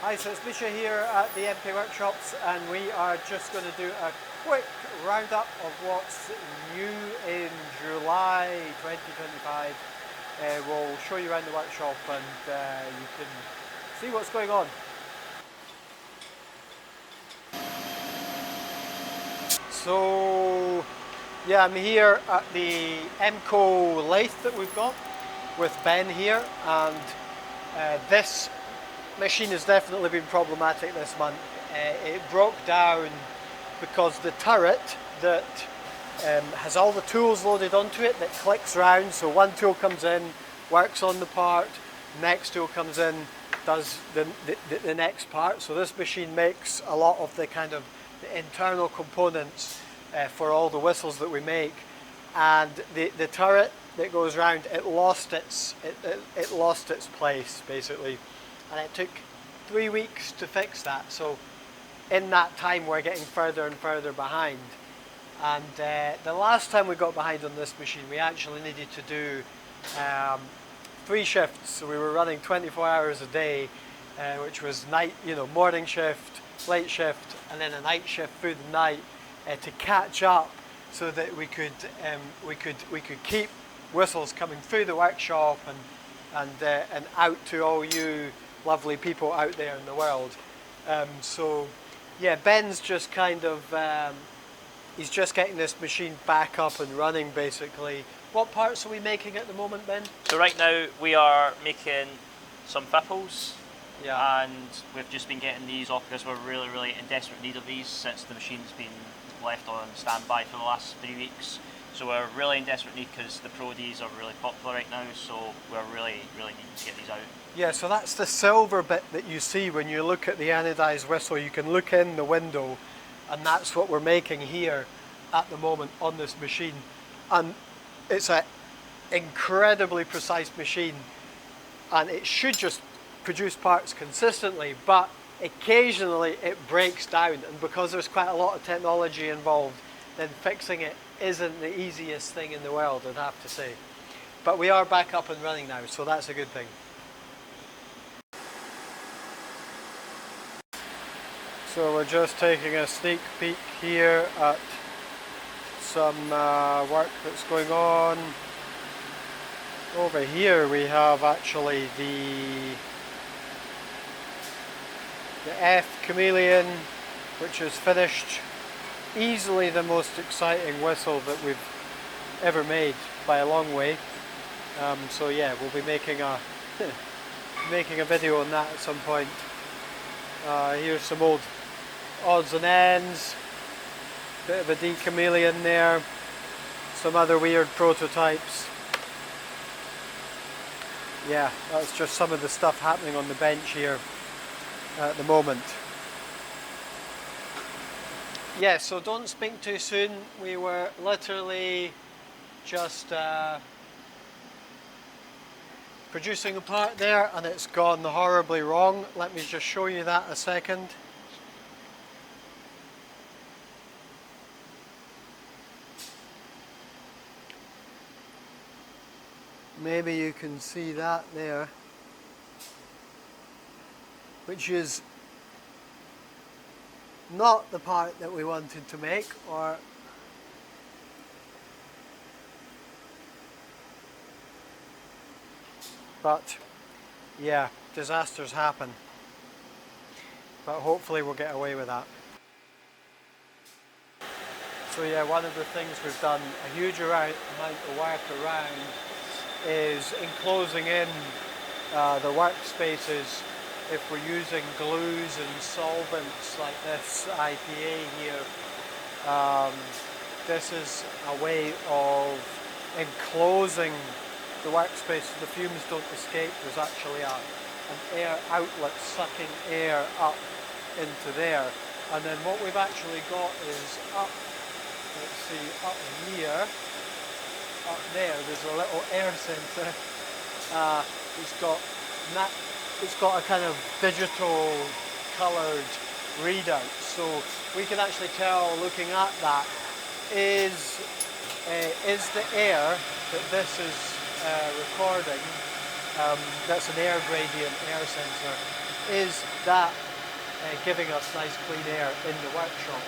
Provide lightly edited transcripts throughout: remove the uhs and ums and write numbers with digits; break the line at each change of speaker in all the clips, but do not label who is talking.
Hi, so it's Misha here at the MP Workshops, and we are just going to do a quick roundup of what's new in July 2025. We'll show you around the workshop and you can see what's going on. So yeah, I'm here at the MCO lathe that we've got with Ben here, and this machine has definitely been problematic this month. It broke down because the turret that has all the tools loaded onto it that clicks round. So one tool comes in, works on the part, next tool comes in, does the next part. So this machine makes a lot of the kind of the internal components for all the whistles that we make, and the turret that goes round, it lost its place basically. And it took 3 weeks to fix that. So in that time we're getting further and further behind. And the last time we got behind on this machine, we actually needed to do 3 shifts. So we were running 24 hours a day, which was night, morning shift, late shift, and then a night shift through the night to catch up, so that we could keep whistles coming through the workshop and out to all you lovely people out there in the world. So yeah, Ben's just kind of he's just getting this machine back up and running basically. What parts are we making at the moment, Ben?
So right now we are making some fipples,
yeah,
and we've just been getting these off because we're really in desperate need of these since the machine's been left on standby for the last 3 weeks. So we're really in desperate need because the Pro Ds are really popular right now, so we're really needing to get these out.
Yeah, so that's the silver bit that you see when you look at the anodized whistle. You can look in the window, and that's what we're making here at the moment on this machine. And it's an incredibly precise machine, and it should just produce parts consistently, but occasionally it breaks down, and because there's quite a lot of technology involved, then fixing it isn't the easiest thing in the world, I'd have to say. But we are back up and running now, so that's a good thing. So we're just taking a sneak peek here at some work that's going on. Over here we have actually the F Chameleon, which is finished. Easily the most exciting whistle that we've ever made by a long way. So yeah, we'll be making a making a video on that at some point. Here's some old odds and ends, bit of a D Chameleon there, some other weird prototypes. Yeah, that's just some of the stuff happening on the bench here at the moment. Yeah, so don't speak too soon. We were literally just producing a part there, and it's gone horribly wrong. Let me just show you that a second. Maybe you can see that there, which is not the part that we wanted to make, but yeah, disasters happen, but hopefully we'll get away with that. So yeah, one of the things we've done a huge amount of work around is enclosing in the workspaces. If we're using glues and solvents like this IPA here, this is a way of enclosing the workspace so the fumes don't escape. There's actually an air outlet sucking air up into there. And then what we've actually got is up, let's see, up here, up there, there's a little air sensor. It's got a kind of digital coloured readout, so we can actually tell, looking at that, is the air that this is recording, that's an air gradient air sensor, is that giving us nice clean air in the workshop.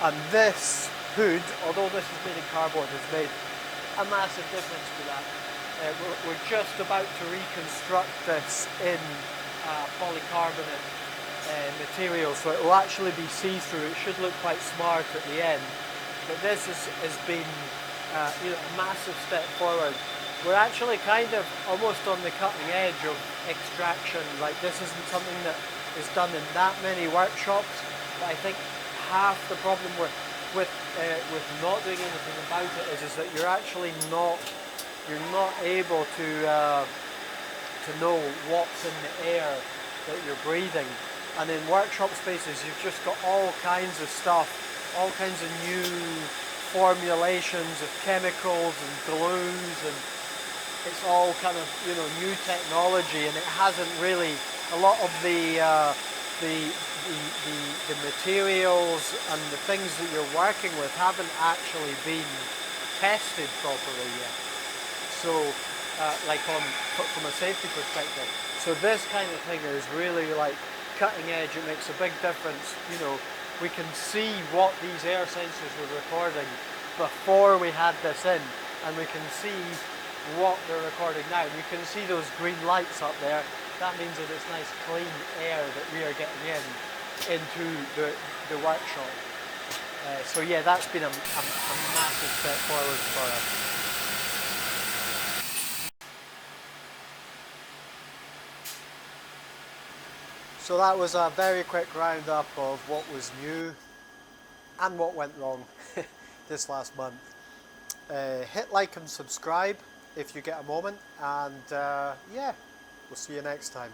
And this hood, although this is made in cardboard, has made a massive difference to that. We're just about to reconstruct this in polycarbonate material, so it will actually be see-through. It should look quite smart at the end, but this has been you know, a massive step forward. We're actually kind of almost on the cutting edge of extraction. Like, this isn't something that is done in that many workshops, but I think half the problem with not doing anything about it is that you're actually not able to know what's in the air that you're breathing. And in workshop spaces, you've just got all kinds of stuff, all kinds of new formulations of chemicals and glues, and it's all kind of, you know, new technology, and it hasn't really, a lot of the materials and the things that you're working with haven't actually been tested properly yet. So, like from a safety perspective. So this kind of thing is really like cutting edge. It makes a big difference. You know, we can see what these air sensors were recording before we had this in, and we can see what they're recording now. You can see those green lights up there. That means that it's nice clean air that we are getting into the workshop. So yeah, that's been a massive step forward for us. So that was a very quick roundup of what was new and what went wrong this last month. Hit like and subscribe if you get a moment, and yeah, we'll see you next time.